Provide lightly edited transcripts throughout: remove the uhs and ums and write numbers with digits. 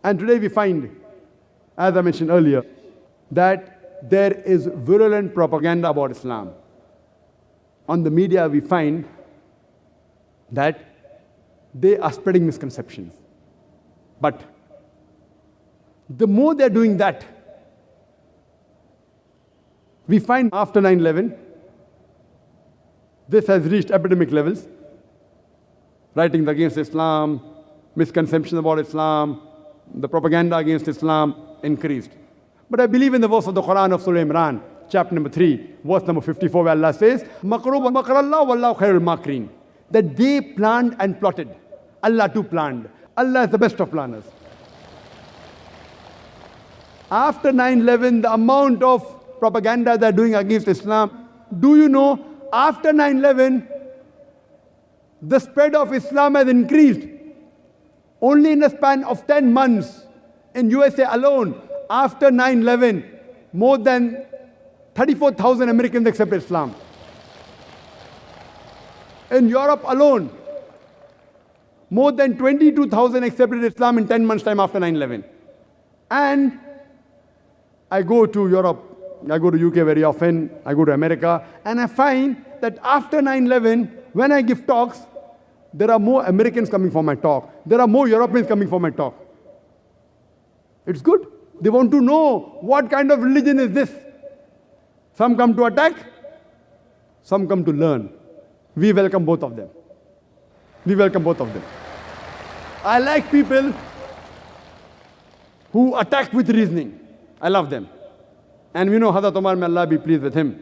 And today we find, as I mentioned earlier, that there is virulent propaganda about Islam. On the media we find that they are spreading misconceptions. But the more they're doing that, we find after 9/11, this has reached epidemic levels. Writings against Islam, misconceptions about Islam, the propaganda against Islam increased. But I believe in the verse of the Quran of Surah Imran, chapter number 3, verse number 54, where Allah says, "Makru wa makrallah wallahu khairul makirin." That they planned and plotted. Allah too planned. Allah is the best of planners. After 9/11, the amount of propaganda they're doing against Islam, do you know, after 9/11, the spread of Islam has increased. Only in a span of 10 months, in USA alone, after 9/11, more than 34,000 Americans accepted Islam. In Europe alone, more than 22,000 accepted Islam in 10 months' time after 9/11. And I go to Europe, I go to UK very often, I go to America, and I find that after 9/11, when I give talks, there are more Americans coming for my talk. There are more Europeans coming for my talk. It's good. They want to know what kind of religion is this. Some come to attack, some come to learn. We welcome both of them. We welcome both of them. I like people who attack with reasoning. I love them. And we know Hazrat Umar, may Allah be pleased with him,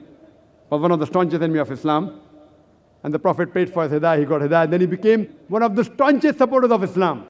was one of the staunchest enemies of Islam. And the Prophet prayed for his Hidayah, he got Hidayah. Then he became one of the staunchest supporters of Islam.